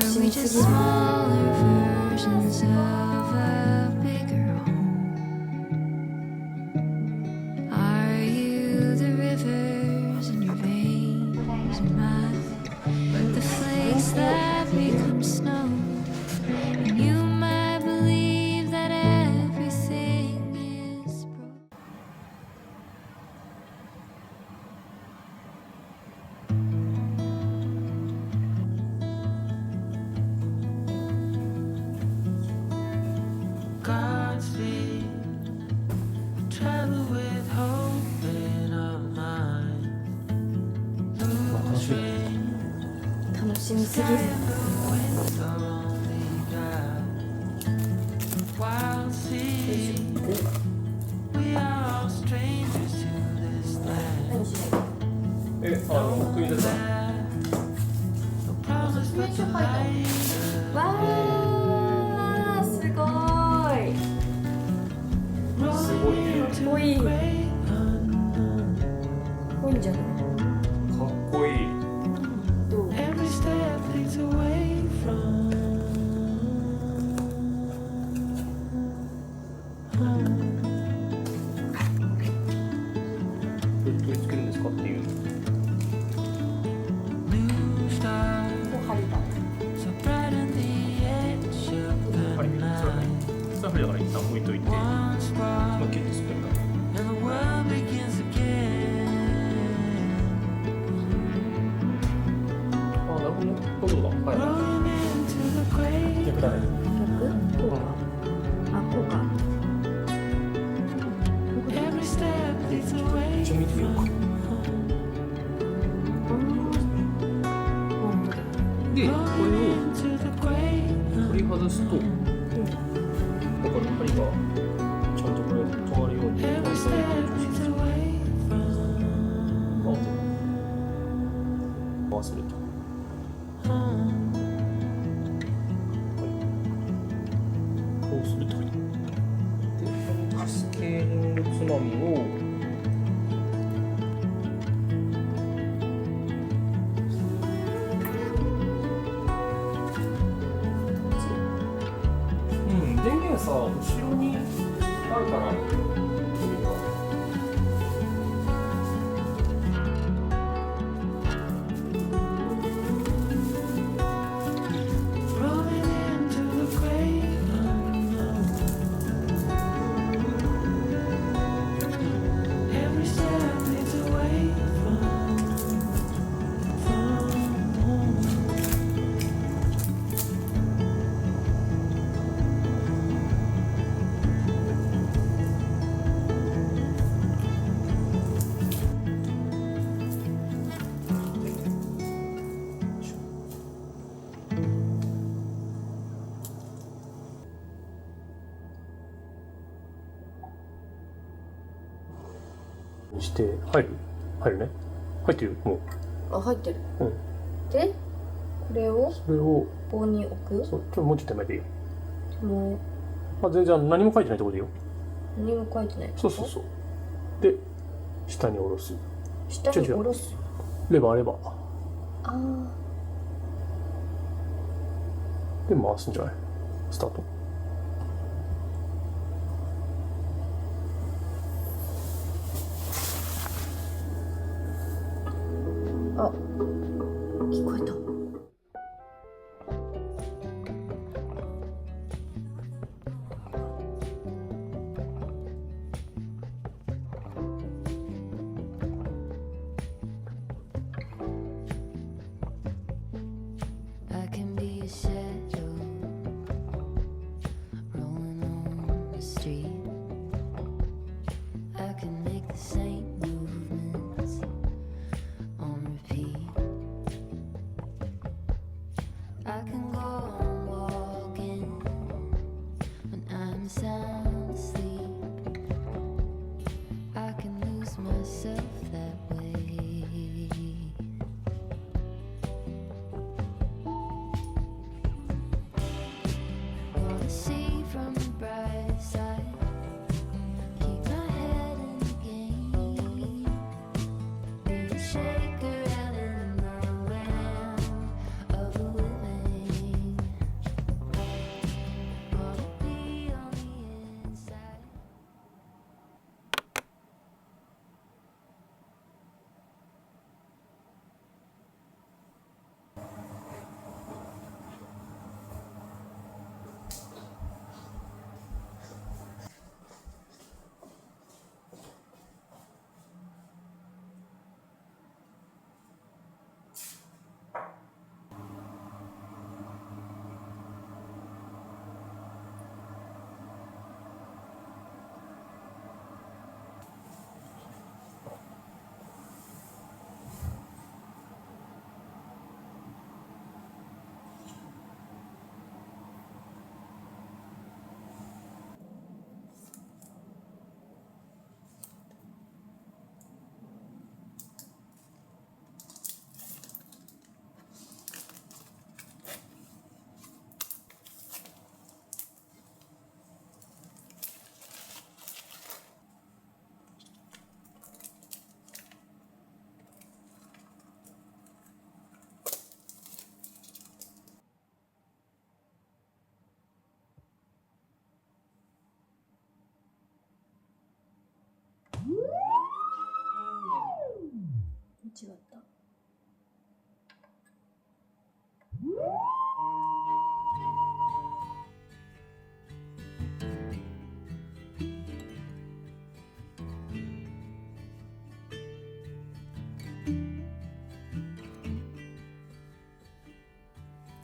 しみすぎる。楽しみすぎる。わー、すごい。すごいね。かっこいい。かっこいいんじゃない？かっこいい。どう？どうやってつけるんですかっていう。スタッフだから一旦置いといて、まあ、キュッとするんだ。あ、なるほどね。こういうことだ。はい。逆だね。逆？こうか。あ、こうか。一応見てみようか。で、これを取り外すと、だから針がちゃんとこれ止まるように回されてるんですよ。回せると。こうすると。で、カスケーリングつまみを電源さ、後ろにあるかな。して入るね。入ってる。もう。あ、入ってる。うん。で、これをそれを棒に置く。そう、もうちょっと手前でいいよ。もあ、全然何も書いてないところでいいよ。何も書いてない。そうそうそう。で、下に下ろす。下に下ろす。レバー。ああ。で、回すんじゃない？スタート。あ、聞こえた。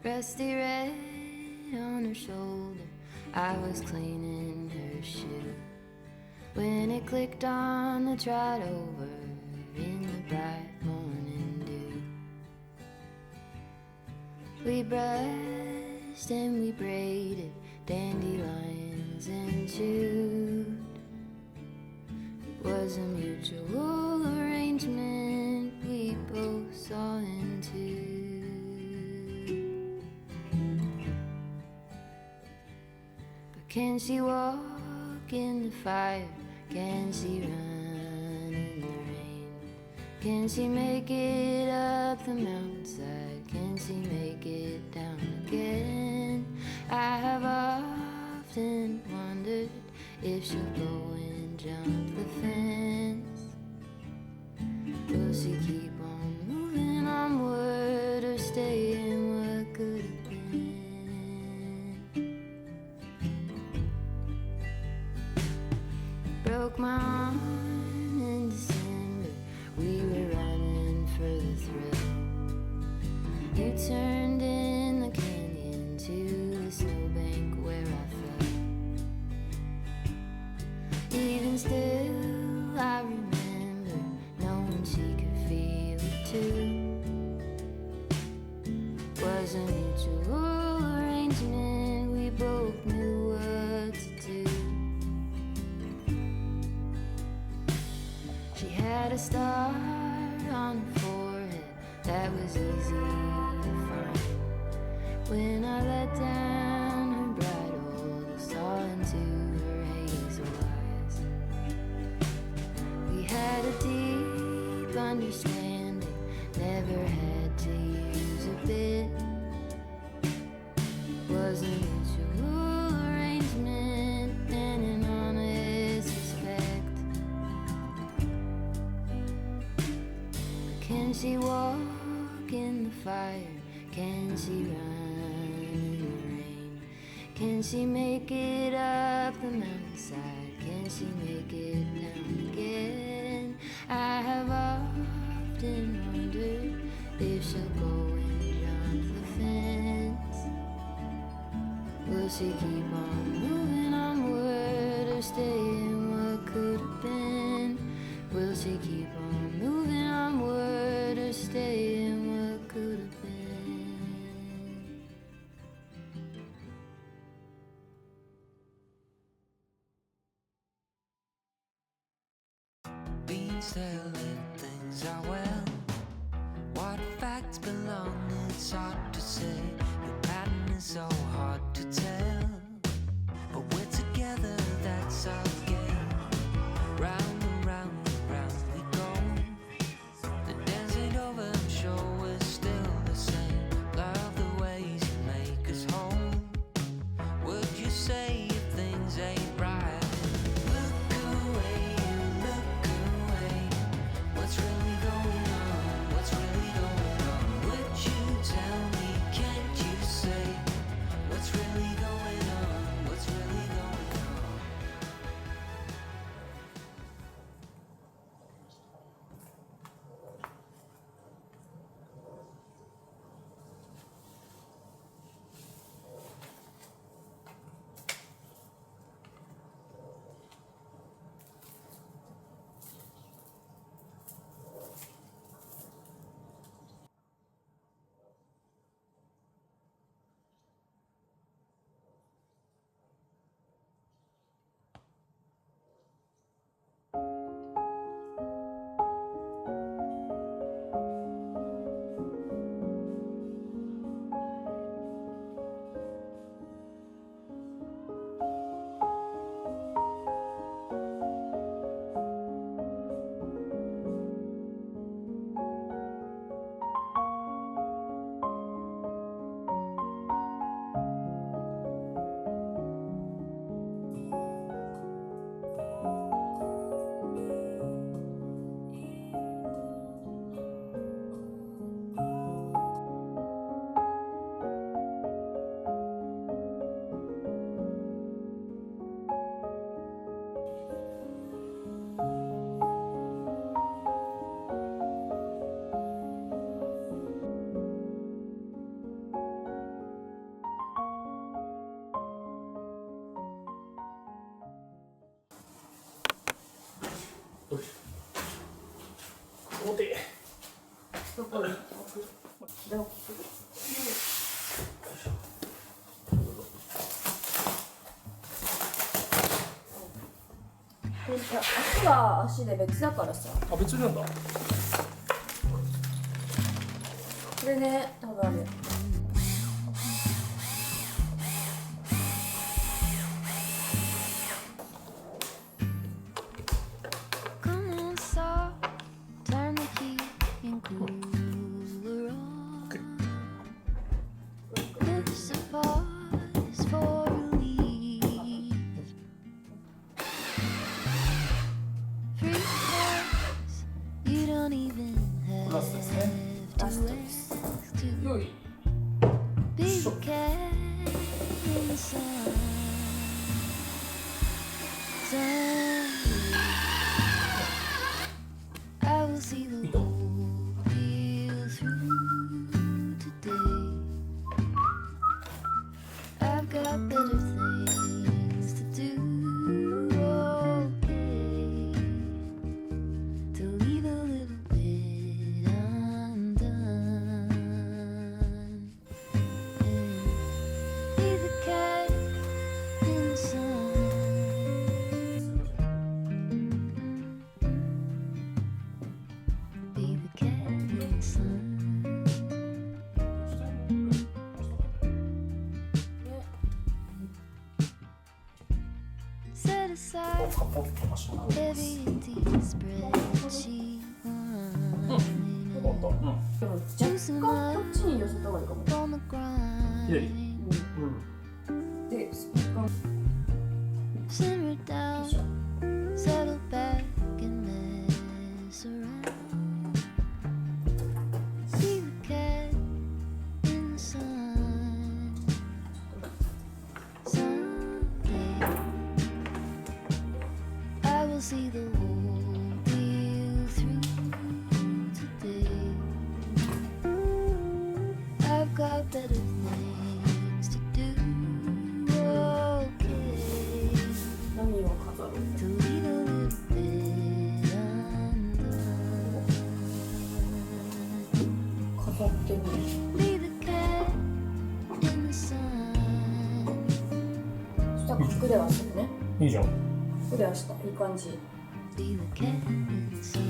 Rusty red on her shoulder, I was cleaning her shoe when it clicked on the trot over in the bright morning dew. We brushed and we braided dandelions and chewed. It was a mutual arrangement we both saw into. But can she walk in the fire? Can she run in the rain? Can she make it up the mountainside? Can she make it down again? I have often wondered if she'll go and jump the fence. Will she keep on moving onward or stay in what could have been? Broke my arm in December, we were running for the thrill. You turned in the canyon to the snowbank where I fell. Even still, I remember knowing she could feel it too. Was a mutual arrangement, we both knew what to do. She had a star on her forehead that was easy to find. When I let down her bridle, saw into her hazel eyes. We had a deep understanding, never had to use a bit. Was a mutual arrangement and an honest respect. Can she walk in the fire? Can she run in the rain? Can she make it up the mountainside? Can she make it down again? I have often wondered if she'll go and jump the fence. Will she keep on moving onward or stay in what could have been? Will she keep on moving onward or stay in what could have been? Being still if things are well. What facts belong, it's hard to say. Your pattern is so hard to tell. But we're together, that's our game. Round and round and round we go. The dance ain't over, I'm sure we're still the same. Love the ways you make us whole. Would you say if things ain't right? Look away, look away. What's really going on? What's really going on? Would you tell me, can't you say 表。どこに？どこ？いや、足は足で別だからさ。あ、別なんだ。これね、多分ある。ラスですね。ラストです。よい。しょ。カポッとかします。よかった。でも若干こっちに寄せた方がいいかも。左。で、スピーカー。よいしょ。See the whole deal through today. I've got better things to do. Okay. 何を飾る？ To leave a little bit undone. 飾ってみる。 Leave the cat in the sun. そしたら隠れはするね。いいじゃん。隠れはした。いい感じ。Leave the cat in the sun.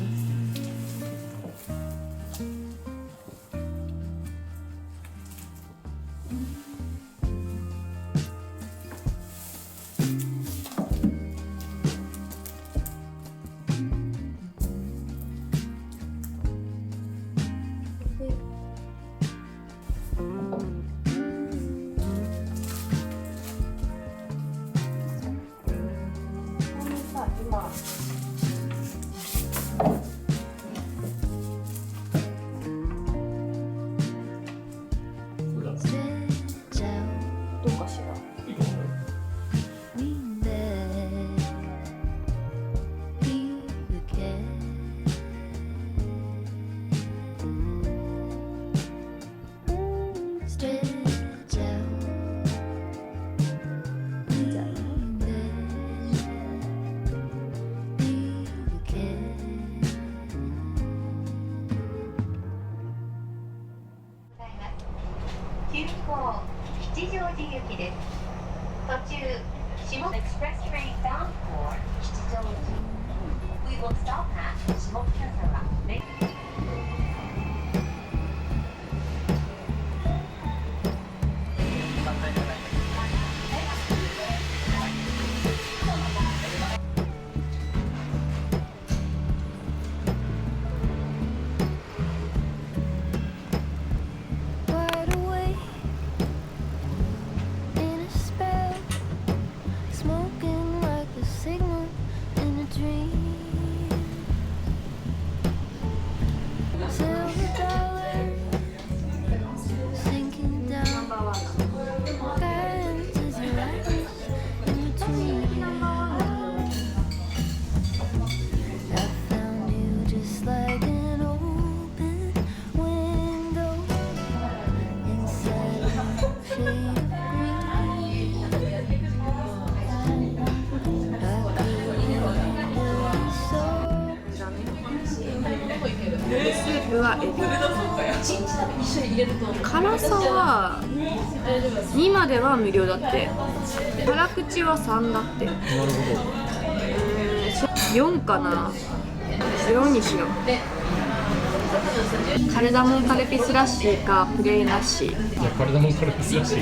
We will stop at 下北沢レコード。Signal in a dream. がエビ。辛さは2までは無料だって。辛口は3だって。なるほ4かな。4にしよう。カルダモンカルピスラッシーかプレインラッシー。ど。いや、カルダモンカルピスらしい。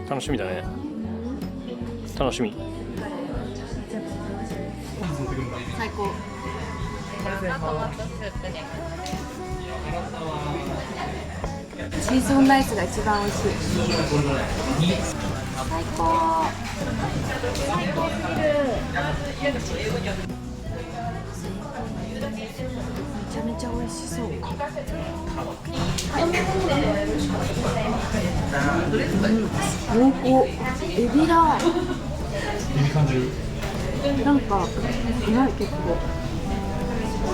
楽しみだね。楽しみ。最高。チーズオンライスが一番美味しい。最高。最高すぎる。めちゃめちゃ美味しそう。濃厚。エビだ。エビ感じる。なんかうまい、結構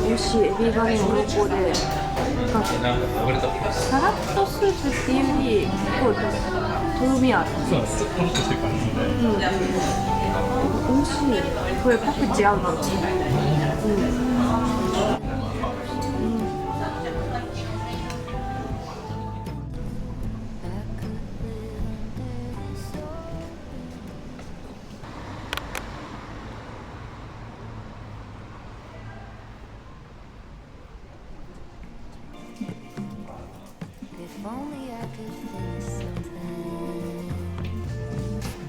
美味しい。エビがね濃厚で、サラッとスープっていうより結構とろみある。そうなんです。ちょっととろっとしてる感じで。美味しい。これパクチー合うな。If only I could finish something,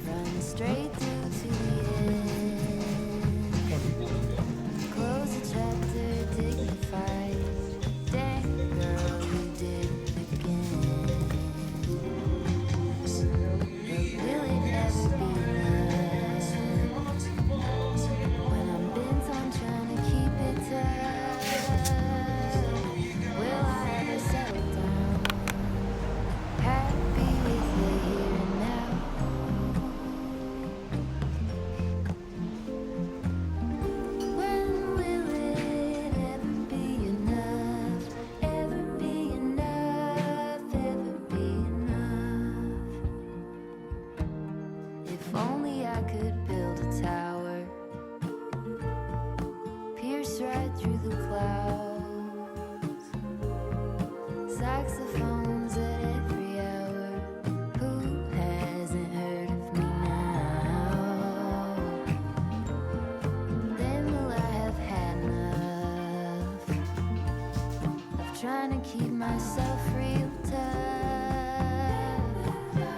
run straight through to the end. Close the chapter, dignified. Dang girl, you did it again. But will it ever be enough? When I'm bent on trying to keep it tough, will I ever settle down? Happy with the here and now. When will it ever be enough? Ever be enough? Ever be enough? If only I could build a tower, pierce right through the clouds. Saxophones at every hour. Who hasn't heard of me now? Then will I have had enough of trying to keep myself real tough?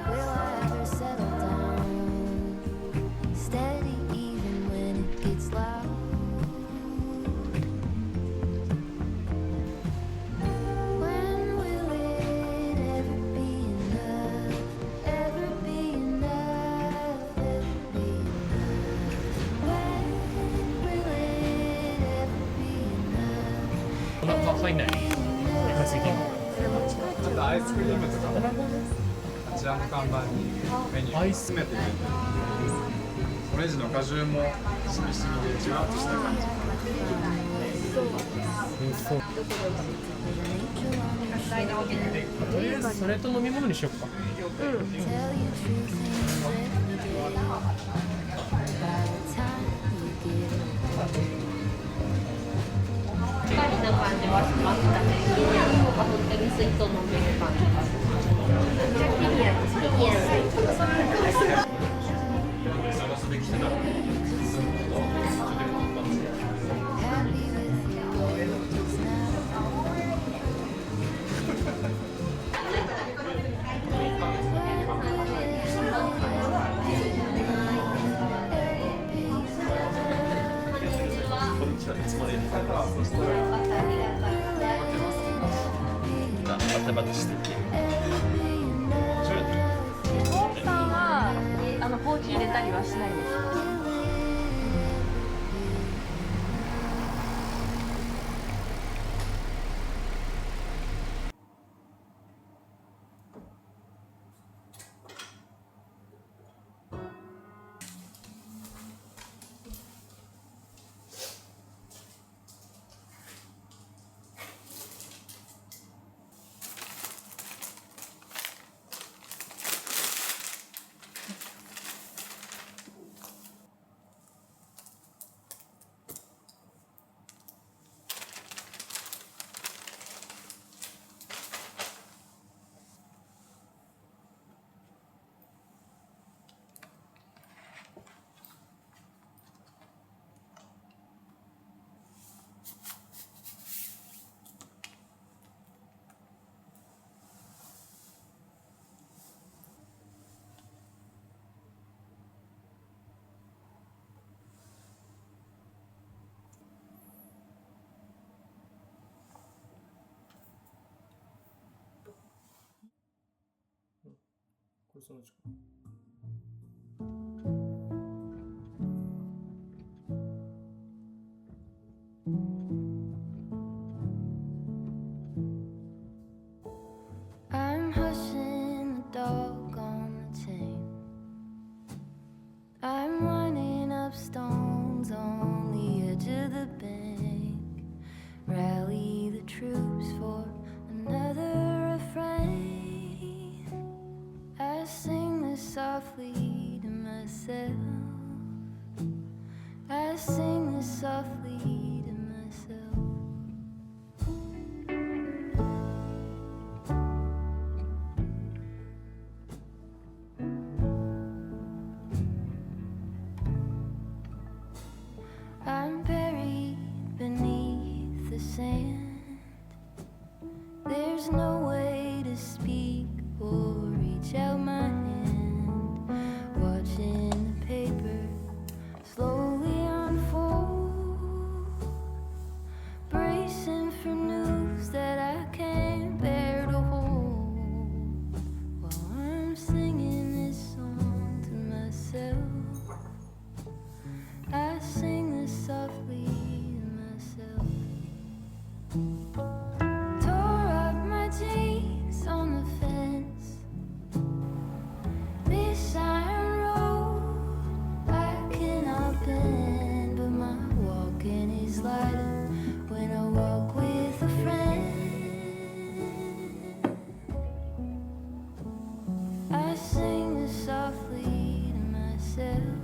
Will I ever settle down, steady even when it gets loud? When will it ever be enough? Ever be enough? Ever be enough? When will it ever be enough? お腹入んない。安い金額。あとアイスクリームとかもあちらの看板にメニューを詰めてくれてオレンジの果汁もしみしみでじわっとした感じ。そう。とりあえずそれと飲み物にしよっか。Tell you true things every day. By the time you get older. 光な感じはしますかね。ケニアの方が本当にスイート飲んでる感じがします。じゃあケニアです。ケニアです。Happy with your ways now.コーさんはコーヒー入れたりはしないんですか？その時間。I'm hushing the dog on the chain. I'm lining up stones on the edge of the bank. Rally the troops for another refrain. I sing this softly to myself. I sing this softly to myself. I'm buried beneath the sand. There's no way to speak or reach out my hand. Watching the paper slowly unfold. Bracing for news that I can't bear to hold. While I'm singing this song to myself, I sing this softly to myself. Tore up my jeans on the fence. This iron road I cannot bend, but my walking is lighter when I walk with a friend. I sing this softly to myself.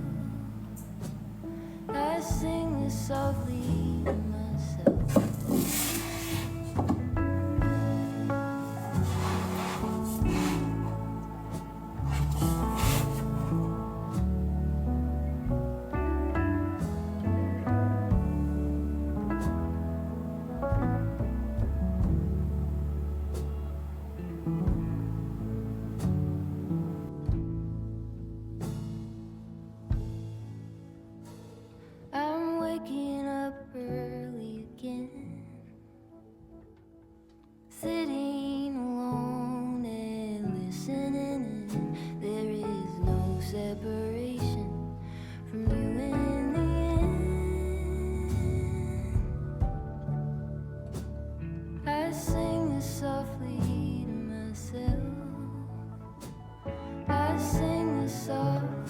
I sing this softly to myself. I'm waking up early again, sitting alone and listening in. There is no separation from you in the end. I sing this softly to myself. I sing this softly.